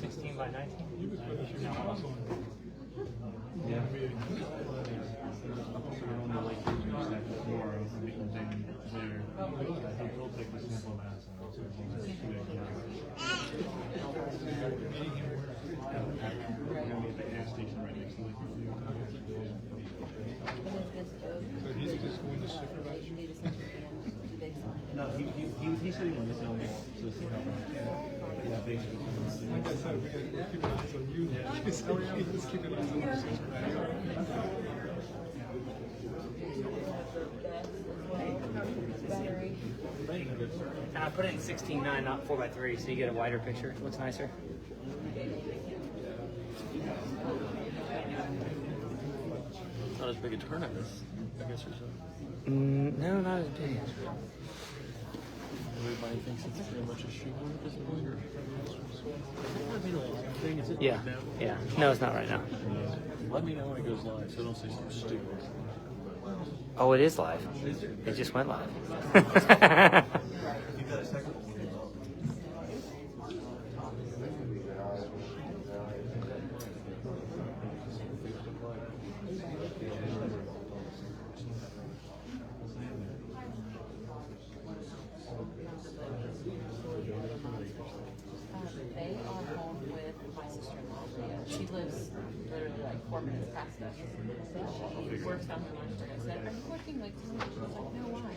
16 by 19. Yeah. On the lake tomorrow, meeting Jamie there. He'll take the sample mass and also we're gonna be at the gas station right next to the lake. So he's just going to supervise you? No, he said he wanted to sell me. So see how yeah, basically. Like I said, we're keeping eyes on you. He's keeping eyes on us. And I put it in 16:9, not 4:3, so you get a wider picture. It looks nicer. Not as big a turn, I guess. No, not as big. Everybody thinks it's pretty much a shoehorn at this point, or? Yeah, yeah. No, it's not right now. Let me know when it goes live, so don't say something stupid. Oh, it is live. It just went live. They are home with my sister-in-law. She lives literally like 4 minutes past us. She works down here lunch break. I said, "Are you working like tonight?" She was like, "No, why?"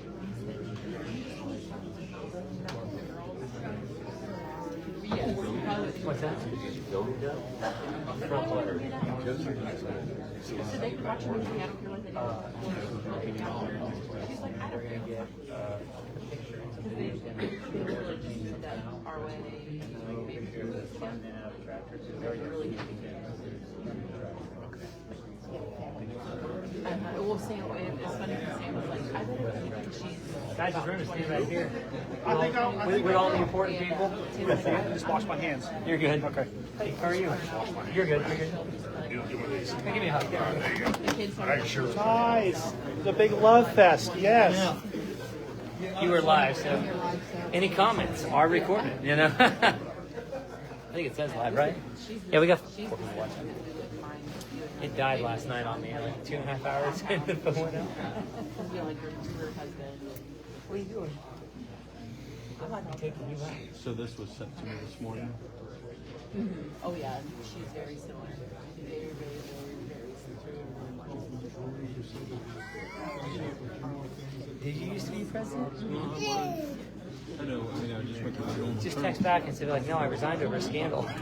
What's that? Front letter. So they can watch a movie. I don't care what they do. She's like, I don't care. Because they really just said that our way. Maybe really well, Sam, it's funny because Sam was like, I bet if she's... Guys, just remember to stand right here. I With all the important people. just wash my hands. You're good. Okay. Hey, how are you? You're good. You're good. Hey, give me a hug. The kids are... Nice. The big love fest. Yes. You were live, so any comments are recorded, you know? I think it says live, right? Yeah, we got 4 people watching. It died last night on me, like 2.5 hours into the phone went out. Be like her husband. What are you doing? I might be taking you out. So this was sent to me this morning. Oh yeah, she's very similar. Very, very, very similar. Did you used to be president? I know, I mean, I just went through the old Just text back and say, like, no, I resigned over a scandal. I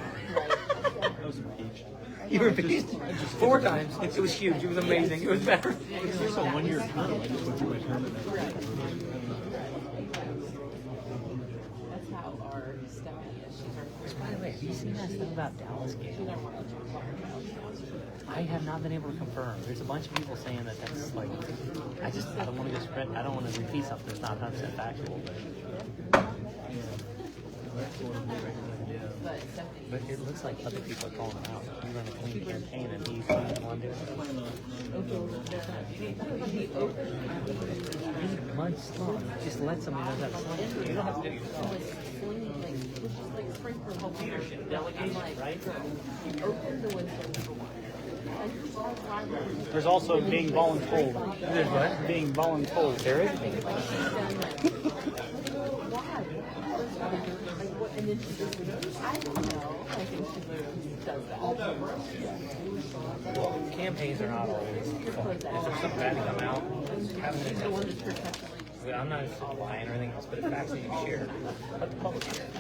was impeached. You were impeached 4 times. It was huge. It was amazing. It was better. It's just a 1-year term. I just went through my term and That's how our Stephanie is. She's our By the way, have you seen that stuff about Dallas Gate? I have not been able to confirm. There's a bunch of people saying that that's like, I don't want to go spread, I don't want to repeat something that's not 100% factual, but it looks like other people are calling him out. He run a clean campaign and he's the one doing it. Months long. Just let somebody know that's something. You don't have to do it yourself. Leadership, delegation, right? There's also being voluntold. There's what? Being voluntold. There is. And then she just, I don't know. I think she literally does that. Campaigns are not always fun. If there's something bad to come out, having She's the one that's protectively. I'm not lying or anything else, but if facts need to be shared, let the public share it.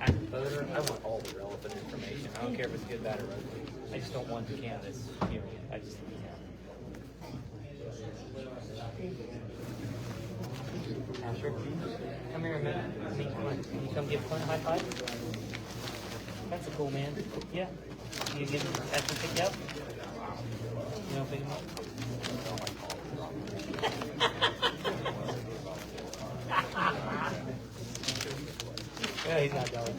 As a voter, I want all the relevant information. I don't care if it's good, bad, or ugly. I just don't want the candidates. You know, I just. Asher, come here a minute. Come on. Can you come give Clint a high five? That's a cool man. Yeah. You get him that to pick you up? You know, pick him up? Yeah, he's not going.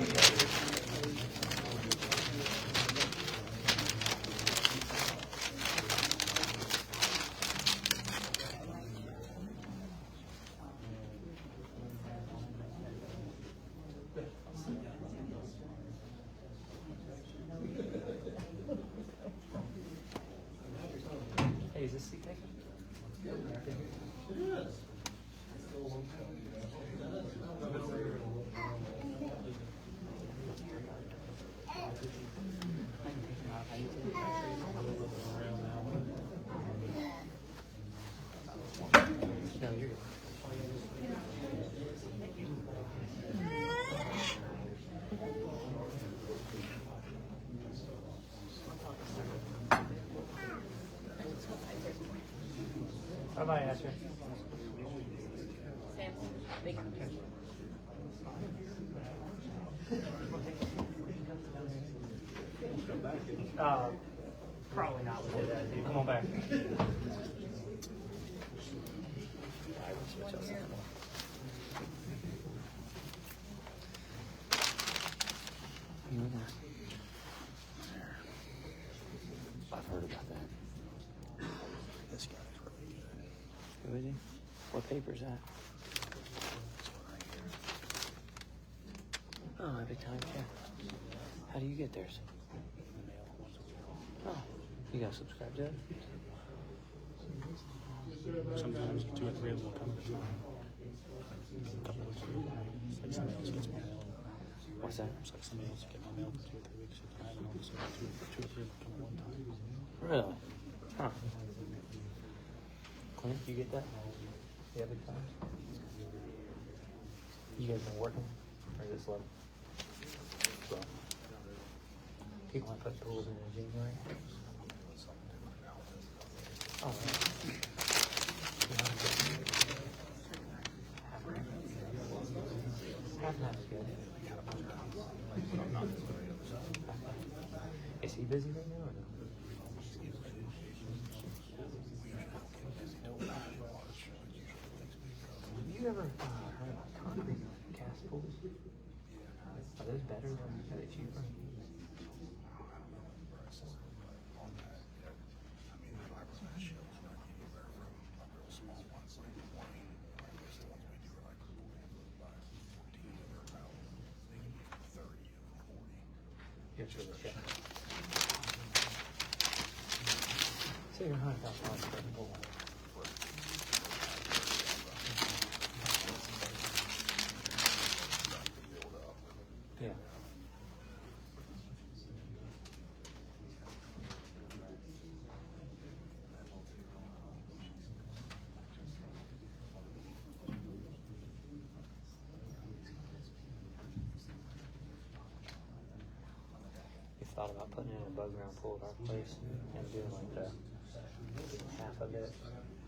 by, Asher. Sam, big. Probably not with his attitude. Come on back. I've heard about that. This guy's really good. Who is he? What paper's that? Oh, every time, yeah. How do you get theirs? Oh, you gotta subscribe to it? Sometimes 2 or 3 of them will come at a time. A couple weeks ago, like somebody else gets my mail. What's that? It's like somebody else get my mail for 2 or 3 weeks at a time, and all of a sudden 2 or 3 will come at one time. Really? Huh. Clint, you get that? The other times? You guys been working? Or is it slow? Slow. People want to put pools in January. Oh, right. Half and half is good. Is he busy right now or no? Have you ever heard about concrete cast pools? Are those better than are they cheaper? Yeah, sure. Yeah. Say you're $100,000 for a pool. Yeah. You thought about putting in a above ground pool at our place and doing like the half of it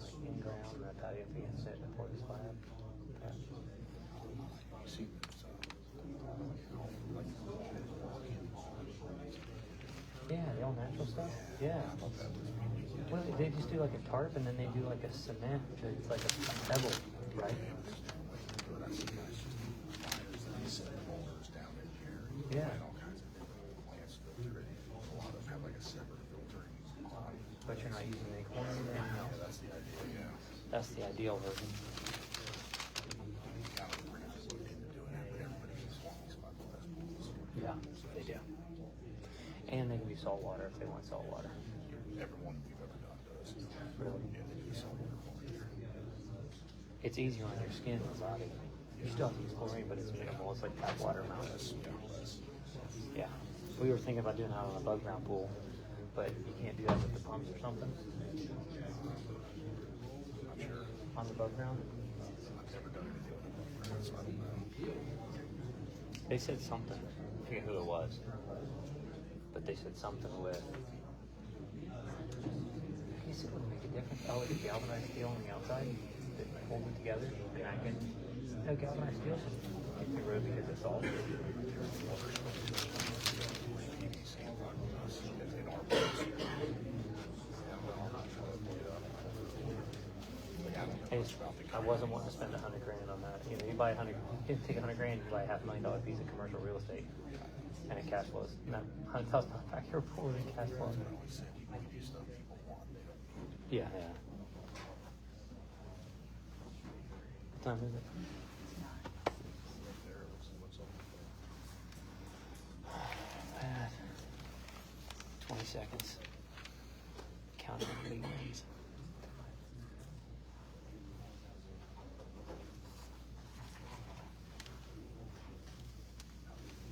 like in ground and the patio against it before the slab? Yeah. Yeah, the all natural stuff. Yeah. What do they just do like a tarp and then they do like a cement. It's like a pebble, right? Yeah. But you're not using any corn in there? No. That's the ideal version. Yeah, they do. And they can be salt water if they want salt water. Everyone we've ever done does. Really? Yeah, they do salt water. It's easier on your skin and body. You still have to use chlorine, but it's minimal. It's like tap water amount. Yeah. We were thinking about doing that on an above ground pool, but you can't do that with the pumps or something. I'm sure. On the above ground. I've never done anything with them, so I don't know. They said something. I forget who it was, but they said something with. You said it would make a difference. Oh, it's galvanized steel on the outside that hold it together. And I can. No, galvanized steel should get through because it's all. I wasn't wanting to spend $100,000 on that. You know, you buy you take $100,000, you buy a $500,000 piece of commercial real estate, and it cash flows. And that $100,000 back here pool in cash flow. Yeah, yeah. What time is it? 20 seconds. Counting league wins.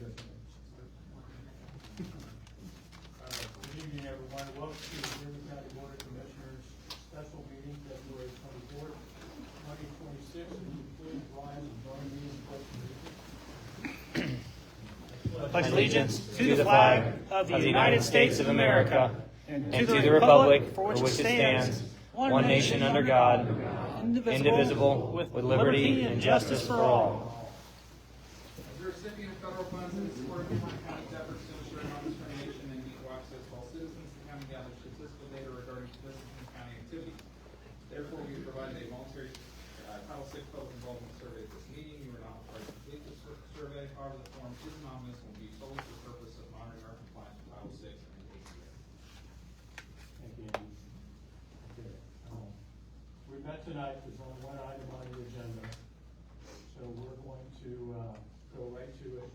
Good evening, everyone. Welcome to the Green County Board of Commissioners special meeting, February 24th, 2026. Please rise and join me in pledge. Pledge allegiance to the flag of the United States of America and to the republic for which it stands, one nation under God, indivisible, with liberty and justice for all. As a recipient of federal funds in support of Huron County's efforts to ensure non-discrimination and equal access to all citizens, the county gathers statistical data regarding Lisbon County activities. Therefore, we provide a voluntary Title VI public involvement survey at this meeting. You are not required to complete this survey. However, the form is anonymous and will be solely for the purpose of monitoring our compliance with Title VI and ACA. Thank you, Andy. Okay. We met tonight, there's only one item on the agenda, so we're going to go right to it.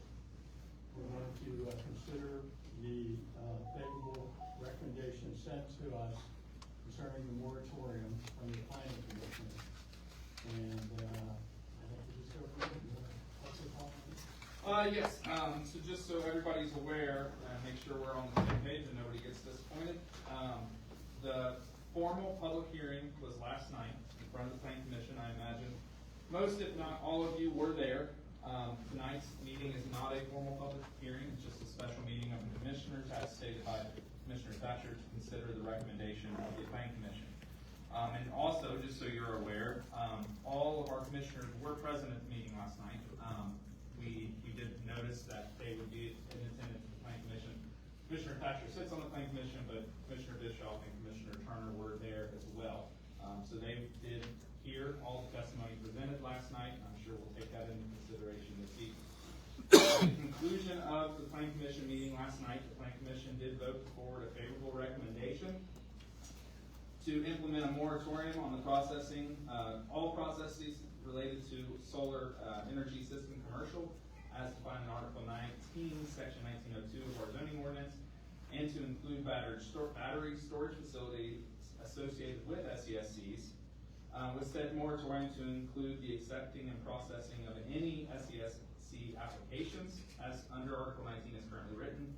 We're going to consider the favorable recommendation sent to us concerning the moratorium from the planning commission. And I think we just go for it. You wanna talk about it? Yes, so just so everybody's aware, make sure we're on the same page and nobody gets disappointed. The formal public hearing was last night in front of the Planning Commission. I imagine most, if not all of you were there. Tonight's meeting is not a formal public hearing, it's just a special meeting of the commissioners as stated by Commissioner Thatcher to consider the recommendation of the Planning Commission. And also, just so you're aware, all of our commissioners were present at the meeting last night. We did notice that they would be in attendance at the Planning Commission. Commissioner Thatcher sits on the Planning Commission, but Commissioner Bischoff and Commissioner Turner were there as well. So they did hear all the testimony presented last night. I'm sure we'll take that into consideration this evening. At the conclusion of the Planning Commission meeting last night, the Planning Commission did vote to forward a favorable recommendation to implement a moratorium on the processing, all processes related to solar energy system commercial, as defined in Article 19, Section 1902 of our zoning ordinance, and to include battery storage facilities associated with SESCs, with said moratorium to include the accepting and processing of any SESC applications, as under Article 19 is currently written,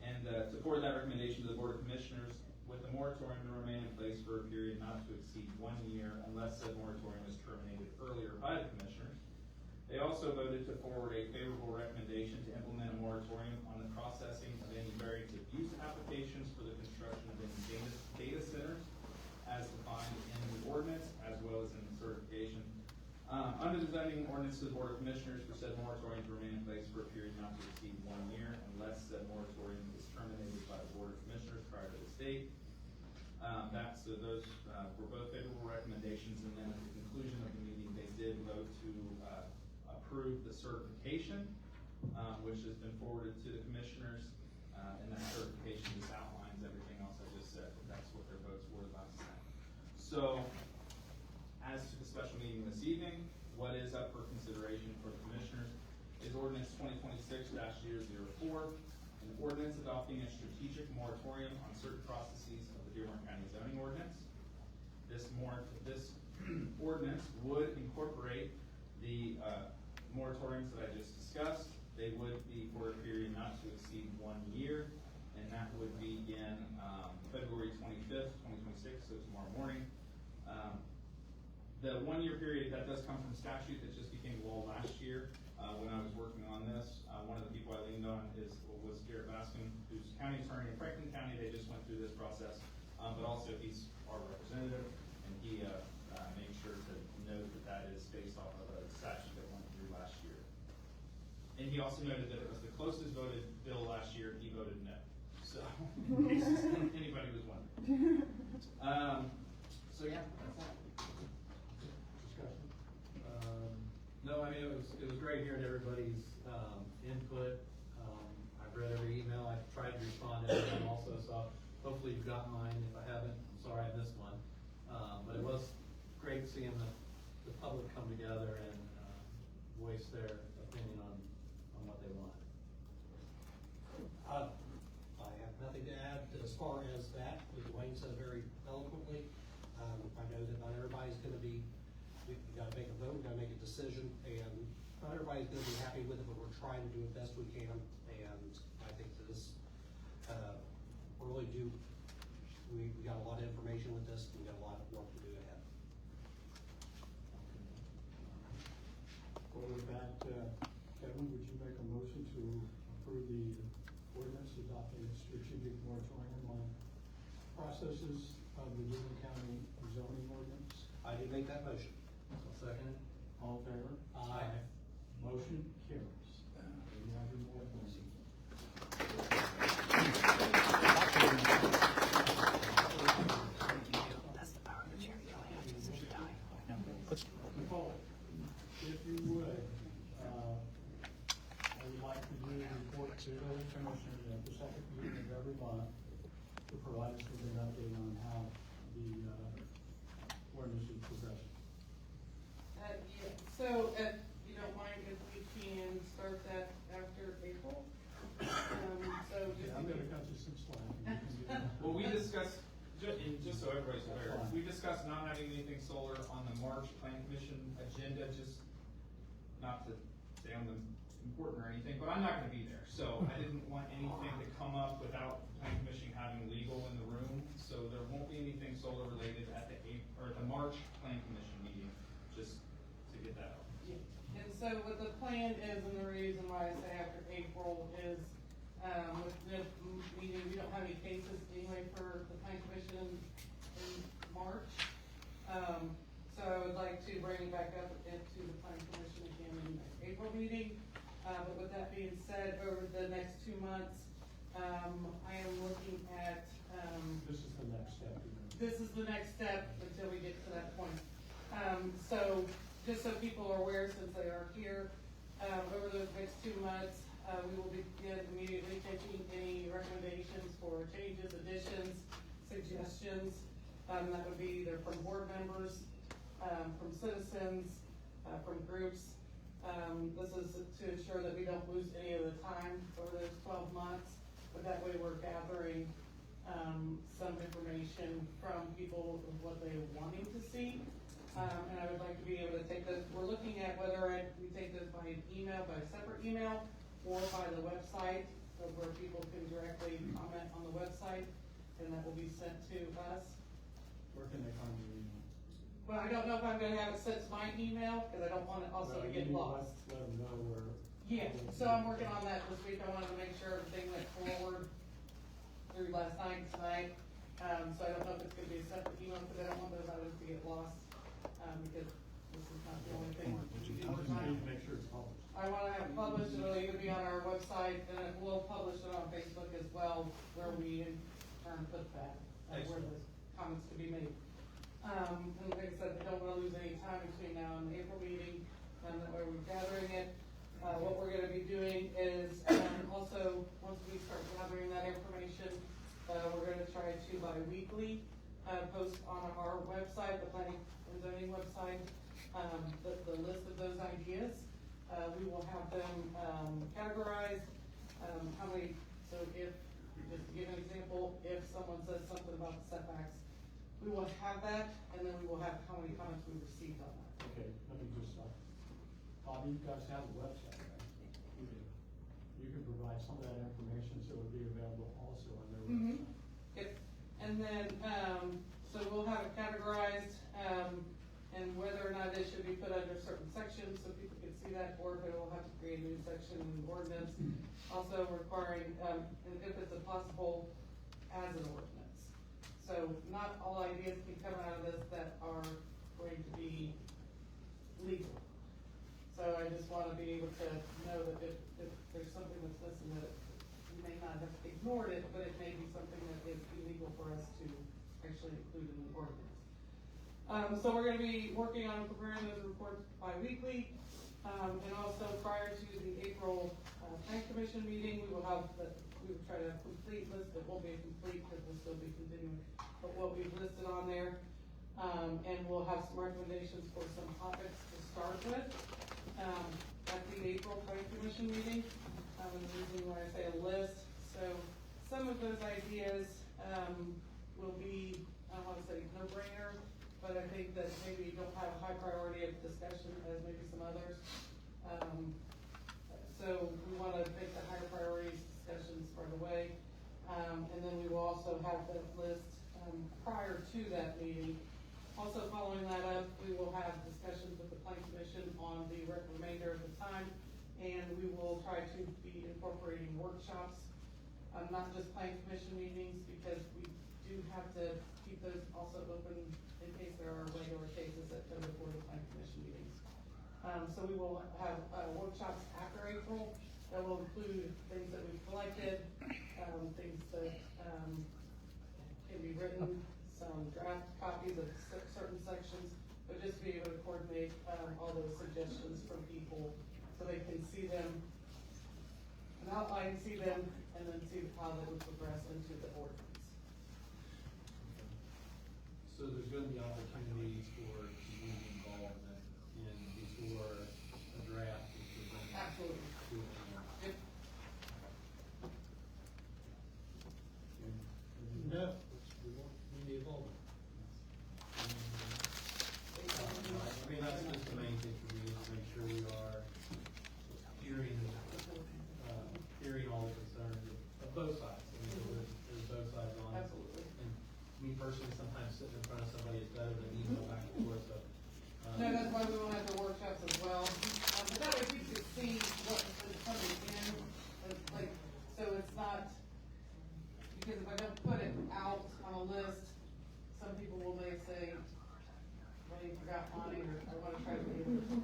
and to forward that recommendation to the Board of Commissioners with the moratorium to remain in place for a period not to exceed 1 year unless said moratorium is terminated earlier by the Commissioners. They also voted to forward a favorable recommendation to implement a moratorium on the processing of any variance of use applications for the construction of any data centers as defined in the ordinance as well as in the certification. Under the zoning ordinance to the Board of Commissioners for said moratorium to remain in place for a period not to exceed 1 year unless said moratorium is terminated by the Board of Commissioners prior to this date. So those were both favorable recommendations, and then at the conclusion of the meeting, they did vote to approve the certification, which has been forwarded to the commissioners, and that certification just outlines everything else I just said. That's what their votes were last night. So, as to the special meeting this evening, what is up for consideration for the commissioners is Ordinance 2026-004, an ordinance adopting a strategic moratorium on certain processes of the Dearborn County zoning ordinance. This ordinance would incorporate the moratoriums that I just discussed. They would be for a period not to exceed 1 year, and that would begin February 25th, 2026, so tomorrow morning. The 1 year period, that does come from statute that just became law last year. When I was working on this, one of the people I leaned on was Garrett Baskin, who's county attorney in Franklin County. They just went through this process, but also he's our representative, and he made sure to note that is based off of a statute that went through last year. And he also noted that it was the closest voted bill last year, and he voted no. So, in case anybody was wondering. So yeah, that's that. Discussion. No, I mean, it was great hearing everybody's input. I've read every email. I've tried to respond to everyone also, so hopefully you've got mine. If I haven't, I'm sorry I missed one. But it was great seeing the public come together and voice their opinion on what they want. I have nothing to add as far as that. Dwayne said very eloquently. I know that not everybody's going to be, we got to make a vote, we got to make a decision, and not everybody's going to be happy with it, but we're trying to do it best we can. And I think this really we got a lot of information with this. We got a lot of work to do ahead. Well, with that, Kevin, would you make a motion to approve the ordinance adopting a strategic moratorium on processes of the Union County zoning ordinance. I did make that motion. I'll second it. All in favor? Aye. Motion carries. You have your ordinance. That's the power of the chair. You only have to sit down. Nicole, if you would, I would like to do a report to the commissioners at the second meeting of every month to provide us with an update on how the ordinance is progressing. Yeah, so, if you don't mind, if we can start that after April. So just. I'm gonna cut you some slack. and you can do Well, we discussed, just so everybody's aware, we discussed not having anything solar on the March Plan Commission agenda, just not to say I'm important or anything, but I'm not gonna be there. So I didn't want anything to come up without the Plan Commission having legal in the room. So there won't be anything solar related at the March Plan Commission meeting, just to get that out. And so what the plan is, and the reason why I say after April is, with the meeting, we don't have any cases anyway for the plan commission in March. So I would like to bring it back up into the plan commission again in the April meeting. But with that being said, over the next 2 months, I am looking at, This is the next step. this is the next step until we get to that point. So, just so people are aware, since they are here, over the next 2 months, we will begin immediately taking any recommendations for changes, additions, suggestions. That would be either from board members, from citizens, from groups. This is to ensure that we don't lose any of the time over those 12 months, but that way we're gathering some information from people of what they're wanting to see. And I would like to be able to take those, we're looking at whether we take those by email, by a separate email, or by the website, where people can directly comment on the website, and that will be sent to us. Where can they find your email? Well, I don't know if I'm gonna have it sent to my email, because I don't want it also to You get need lost. Let them know where. Yeah, so I'm working on that this week. I wanted to make sure everything went forward through last night, tonight. So I don't know if it's gonna be a separate email, because I don't want those items to get lost, because this is not the only thing we're doing. You need to make sure it's published. I wanna have it published, it'll either be on our website, and it will publish it on Facebook as well, where we in turn put that, where the comments to be made. And like I said, I don't wanna lose any time between now and the April meeting, that way we're gathering it. What we're gonna be doing is, also, once we start gathering that information, we're gonna try to bi-weekly, post on our website, the planning and zoning website, the list of those ideas. We will have them, categorized, how many, so if, just to give an example, if someone says something about the setbacks, we will have that, and then we will have how many comments we received on that. Okay, let me just, Bob, you guys have a website, right? You do. You can provide some of that information so it would be available also on their website. Yep, and then, so we'll have it categorized, and whether or not it should be put under certain sections, so people can see that, or if it will have to create a new section in the ordinance. Also requiring, and if it's possible, as an ordinance. So not all ideas can come out of this that are going to be legal. So I just wanna be able to know that if there's something that's missing, that you may not have ignored it, but it may be something that is illegal for us to actually include in the ordinance. So we're gonna be working on preparing those reports bi-weekly, and also prior to the April, Planning Commission meeting, we will try to have a complete list. It won't be complete because we'll still be continuing, but what we've listed on there, and we'll have some recommendations for some topics to start with, at the April Planning Commission meeting. And the reason why I say a list, so some of those ideas, will be, I don't wanna say no-brainer, but I think that maybe don't have a high priority of discussion as maybe some others. So we wanna make the higher priorities discussions right away. And then we will also have that list, prior to that meeting. Also following that up, we will have discussions with the Planning Commission on the remainder of the time. And we will try to be incorporating workshops, not just Planning Commission meetings, because we do do have to keep those also open in case there are regular cases that come before the plan commission meetings. So we will have, workshops after April that will include things that we've collected, things that, can be written, some draft copies of certain sections, but just be able to coordinate, all those suggestions from people so they can see them, an outline, see them, and then see how they would progress into the ordinance. So there's gonna be opportunities for community involvement in before a draft is presented. Absolutely. to the board. Yep. No, community involvement. I mean, that's just the main thing for me, is to make sure we are hearing, hearing all the concerns of both sides. I mean, there's both sides on it. Absolutely. And me personally, sometimes sitting in front of somebody is better than email back and forth, so. No, that's why we will have the workshops as well. But that way people can see what is coming in, like, so it's not, because if I don't put it out on a list, some people may say, well, you forgot money, or I wanna try to be able to,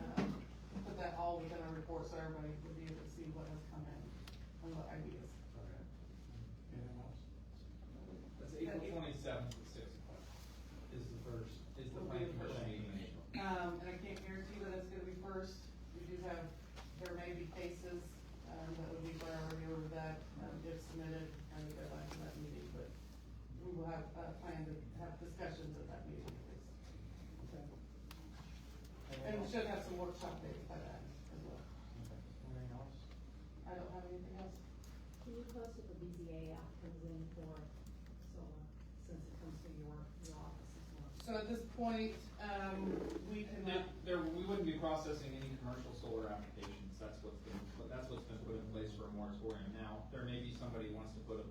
put that all within our report, so everybody will be able to see what has come in and what ideas. Anything else? That's April 27th at 6 o'clock. Is the first. Is the Will plan be the commission first. meeting in April? And I can't guarantee that it's gonna be first, we do have, there may be cases, that would be priority over that, if submitted, and we go back to that meeting, but we will have, plan to have discussions at that meeting at least. And we should have some workshop dates by then as well. Anything else? I don't have anything else. Can you post if the BZA app comes in for solar, since it comes to your office as well? So at this point, we cannot, We wouldn't be processing any commercial solar applications, that's what's been put in place for a moratorium now. There may be somebody who wants to put a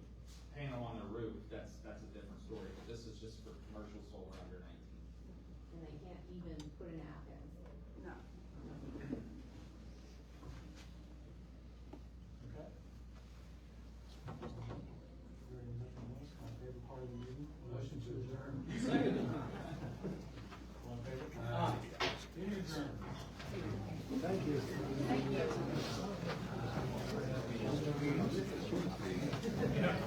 panel on their roof, that's a different story, but this is just for commercial solar under 19. And they can't even put an app in? no. Okay. Hearing nothing else, my favorite part of the meeting, motion to adjourn. Second. All in favor? Aye. Meeting adjourned. Thank you. Thank you.